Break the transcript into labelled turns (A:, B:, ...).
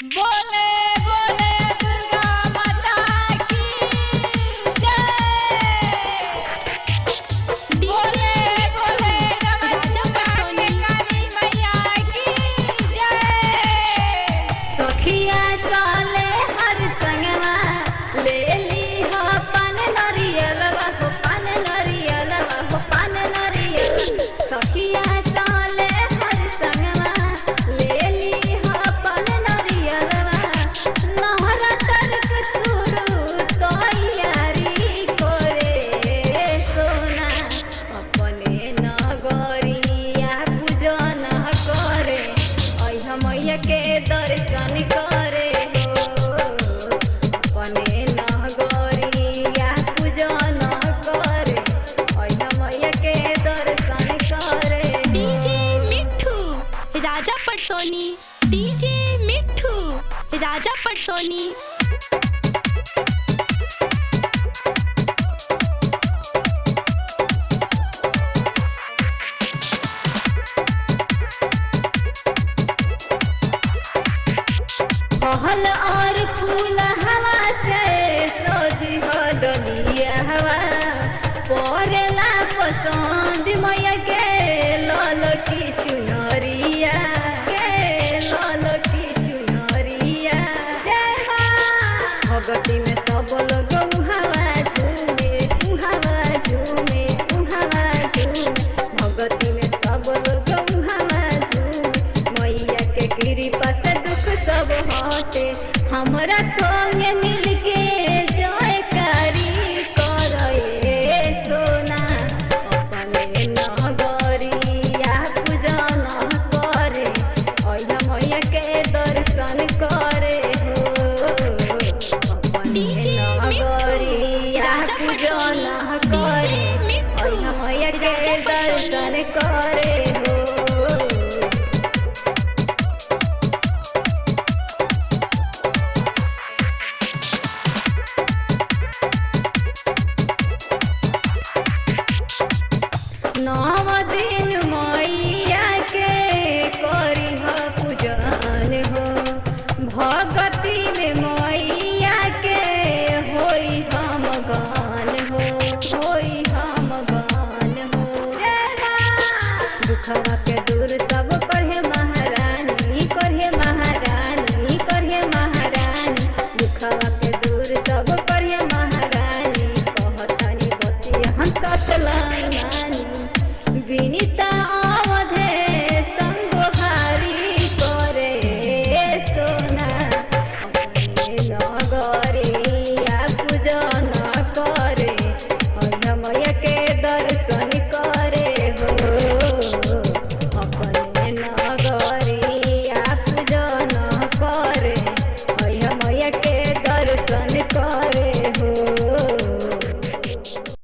A: बोले बोले दुर्गा माता की जय। बोले बोले काली मैया की जय।
B: सखिया साले हर संगवा ले ली हो पान नरियलवा हो पान नरियलवा हो पान नरियल। सखिया साले हर संगवा ले ली हो पान नरियलवा। नहरा तर्क शुरू तैयारी करे सोना अपने नगरिया पूजन करे अइह मैया के दर्शन करे हो अपने नगरिया पूजन करे अइह मैया के दर्शन करे।
C: डीजे मिठू राजा पटसोनी, डीजे मिठू राजा पटसोनी।
B: फल और फूल हवा से सोजी हो डलिया हवा परेला पसंद मैया के लाल की चुनरिया के लाल की चुनरिया। जय मां भगती में सब लोग उहावा झूमे उहावा झूमे उहावा झूमे भगती में सब लोग उहावा झूमे मैया के कृपा से दुख सब हटे हमरा संग मिल